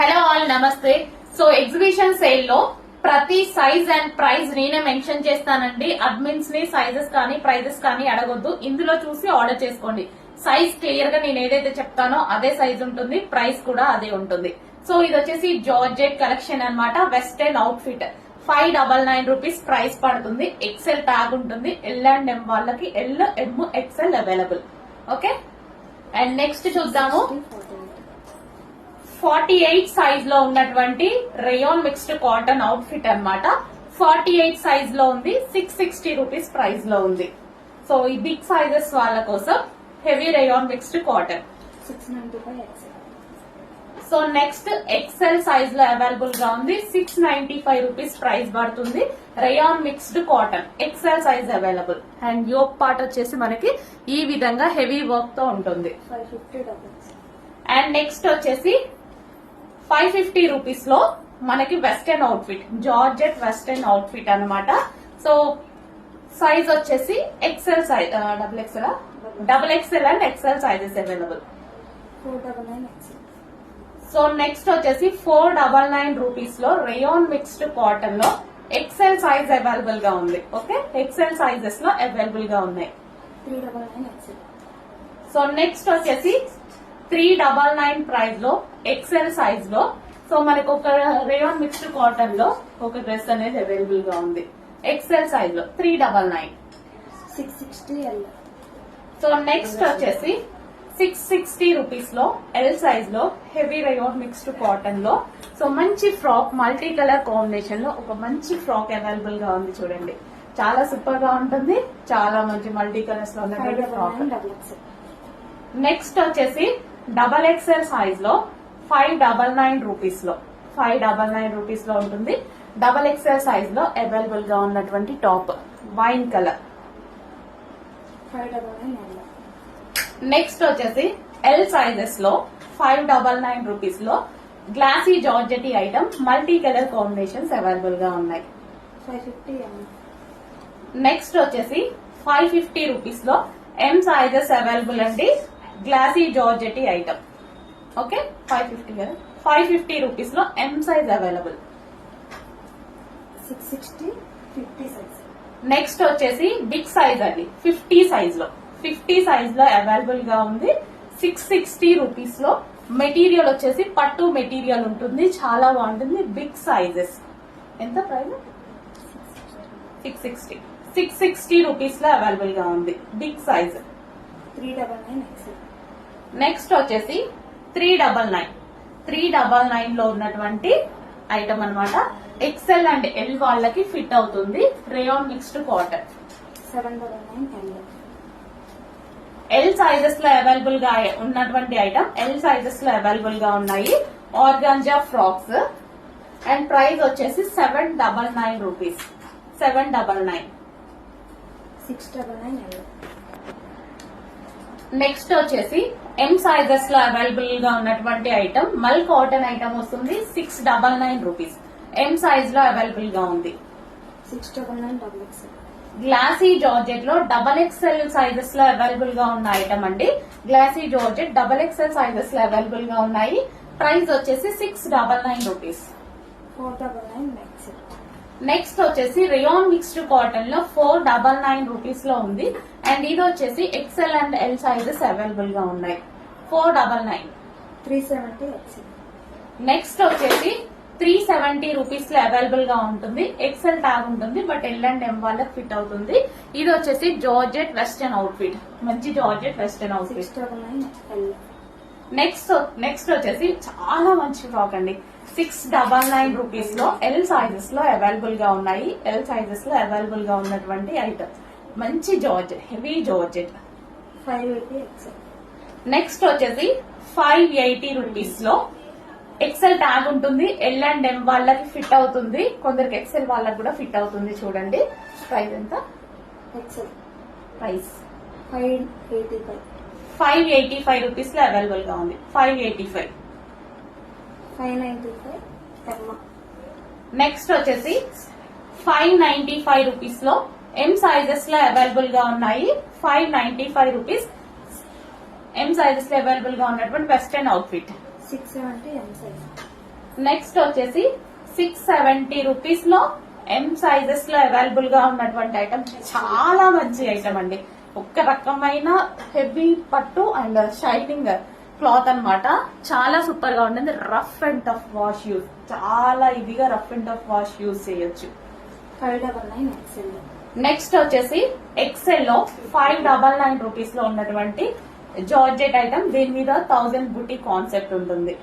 Hello all నమస్తే. So exhibition sale లో ప్రతి సైజ్ అండ్ ప్రైస్ నేనే మెన్షన్ చేస్తానండి. అడ్మిన్స్ ని సైజెస్ కానీ ప్రైజెస్ కానీ అడగొద్దు, ఇందులో చూసి ఆర్డర్ చేసుకోండి. సైజ్ క్లియర్ గా నేను ఏదైతే చెప్తానో అదే సైజ్ ఉంటుంది, ప్రైస్ కూడా అదే ఉంటుంది. సో ఇది వచ్చేసి జార్జెట్ కలెక్షన్ అన్నమాట. Western outfit 599 rupees price పడుతుంది. ఎక్సెల్ ట్యాగ్ ఉంటుంది. ఎల్ అండ్ ఎం వాళ్ళకి L M XL available. Okay, and next చూద్దాము. 48 సైజ్ లో ఉన్నటువంటి rayon mixed cotton outfit అనమాట. 48 సైజ్ లో ఉంది. 660 రూపీస్ ప్రైస్ లో ఉంది. సో ఈ బిగ్ సైజెస్ వాళ్ళ కోసం heavy rayon mixed cotton 695. So next XL size లో అవైలబుల్ గా ఉంది. 695 రూపీస్ ప్రైస్ పడుతుంది. Rayon mixed cotton XL size available. And yoke part వచ్చేసి మనకి ఈ విధంగా హెవీ వర్క్ తో ఉంటుంది. 550. అండ్ నెక్స్ట్ వచ్చేసి 550 రూపీస్ లో మనకి western outfit, georgette western outfit అనమాట. సో సైజ్ వచ్చేసి XL size, double XL and XL sizes available. 499. So next వచ్చేసి 499 రూపీస్ లో రేయాన్ మిక్స్డ్ కాటన్ లో ఎక్సెల్ సైజ్ అవైలబుల్ గా ఉంది. ఓకే, ఎక్సెల్ సైజెస్ లో అవైలబుల్ గా ఉన్నాయి. 399. సో నెక్స్ట్ వచ్చేసి 399 ప్రైస్ లో ఎక్సెల్ సైజ్ లో సో మనకు ఒక రేయాన్ మిక్స్డ్ కాటన్ లో ఒక డ్రెస్ అనేది అవైలబుల్ గా ఉంది. ఎక్సెల్ సైజ్ లో 399. 660. సో నెక్స్ట్ వచ్చేసి 660 రూపీస్ లో ఎల్ సైజ్ లో హెవీ రేయాన్ మిక్స్డ్ కాటన్ లో సో మంచి ఫ్రాక్ మల్టీ కలర్ కాంబినేషన్ లో ఒక మంచి ఫ్రాక్ అవైలబుల్ గా ఉంది. చూడండి, చాలా సూపర్ గా ఉంటుంది. చాలా మంచి మల్టీ కలర్స్ లో ఉన్నటువంటి ఫ్రాక్. నెక్స్ట్ వచ్చేసి డబల్ ఎక్సెల్ సైజ్ లో 599 రూపీస్ లో 599 రూపీస్ లో ఉంటుంది. డబల్ ఎక్సెల్ సైజ్ లో అవైలబుల్ గా ఉన్నటువంటి టాప్ వైన్ కలర్. 599. నెక్స్ట్ వచ్చేసి ఎల్ సైజెస్ లో 599 రూపీస్ లో glossy georgette item multi colour combinations available గా ఉన్నాయి. 550. నెక్స్ట్ వచ్చేసి 550 రూపీస్ లో ఎం సైజెస్ అవైలబుల్ అండి. Glossy georgette item. ఓకే, 550 కదా. 550 రూపీస్ లో M size available. 660. 50 size. Next వచ్చేసి బిగ్ సైజ్ అండి. 50 సైజ్ లో 50 సైజ్ లో అవైలబుల్ గా ఉంది. 660 రూపీస్ లో మెటీరియల్ వచ్చేసి పట్టు మెటీరియల్ ఉంటుంది. చాలా బాగుంటుంది. Big sizes. ఎంత ప్రైస్? 660. 660 రూపీస్ లో అవైలబుల్ గా ఉంది బిగ్ సైజ్. 399. నెక్స్ట్ వచ్చేసి 399. 399 లో ఉన్నటువంటి ఐటమ్ అన్నమాట. ఎక్సెల్ అండ్ ఎల్ వాళ్ళకి ఫిట్ అవుతుంది. Rayon mixed cotton. 799. L sizes లో అవైలబుల్ గా ఉన్నటువంటి ఐటమ్ ఎల్ సైజెస్ లో అవైలబుల్ గా ఉన్నాయి. ఆర్గాంజా ఫ్రాక్స్ అండ్ ప్రైస్ వచ్చేసి 799 రూపీస్. 799. 699. నెక్స్ట్ వచ్చేసి ఎం సైజెస్ లో అవైలబుల్ గా ఉన్నటువంటి ఐటమ్ మల్ కాటన్ ఐటమ్ వస్తుంది. 699 రూపీస్. ఎం సైజ్ లో అవైలబుల్ గా ఉంది. 699. Double XL. గ్లాసీ జార్జెట్ లో డబల్ ఎక్స్ఎల్ సైజెస్ లో అవైలబుల్ గా ఉన్న ఐటమ్ అండి. Glossy georgette double XL sizes లో అవైలబుల్ గా ఉన్నాయి. ప్రైస్ వచ్చేసి 699 రూపీస్. 499. నెక్స్ట్ వచ్చేసి రేయాన్ మిక్స్డ్ కాటన్ లో 499 రూపీస్ లో ఉంది. అండ్ ఇది వచ్చేసి XL and L sizes available గా ఉన్నాయి. 499. 370. నెక్స్ట్ వచ్చేసి 370 రూపీస్ లో అవైలబుల్ గా ఉంటుంది. ఎక్సెల్ ట్యాగ్ ఉంటుంది, బట్ ఎల్ అండ్ ఎం వాళ్ళకి ఫిట్ అవుతుంది. ఇది వచ్చేసి జార్జెట్ వెస్టర్న్ అవుట్ ఫిట్. మంచి georgette western out fit. 699. Next వచ్చేసి చాలా మంచి ఫ్రాక్ అండి. 699 రూపీస్ లో ఎల్ సైజెస్ లో అవైలబుల్ గా ఉన్నాయి. ఎల్ సైజెస్ లో అవైలబుల్ గా ఉన్నటువంటి ఐటమ్ మంచి జార్జెట్, హెవీ జార్జెట్. 580. నెక్స్ట్ వచ్చేసి 580 రూపీస్ లో ఎక్సెల్ ట్యాగ్ ఉంటుంది. ఎల్ అండ్ ఎం వాళ్ళకి ఫిట్ అవుతుంది. కొందరికి ఎక్సెల్ వాళ్ళకి కూడా ఫిట్ అవుతుంది. చూడండి, ప్రైస్ ఎంత? XL price 585. 585 రూపీస్ లో అవైలబుల్ గా ఉంది. 585. 595. కర్మ. నెక్స్ట్ వచ్చేసి 595 రూపీస్ లో ఎం సైజెస్ లో అవైలబుల్ గా ఉన్నాయి. 595 రూపీస్ ఎం సైజెస్ లో అవైలబుల్ గా ఉన్నటువంటి western out fit. 670 M size. Next వచ్చేసి 670 రూపీస్ లో ఎం సైజెస్ లో అవైలబుల్ గా ఉన్నటువంటి ఐటమ్, చాలా మంచి ఐటమ్ అండి. ఒక్క రకమైన హెవీ పట్టు అండ్ షైనింగ్ క్లాత్ అన్నమాట. చాలా సూపర్ గా ఉంటుంది. Rough and tough wash use, చాలా ఇదిగా rough and tough wash use చేయొచ్చు. 599 ఎక్సెల్. నెక్స్ట్ వచ్చేసి ఎక్సెల్ లో 599 రూపీస్ లో ఉన్నటువంటి జార్జెట్ ఐటమ్. దీని మీద 1000 బుటీ కాన్సెప్ట్ ఉంటుంది.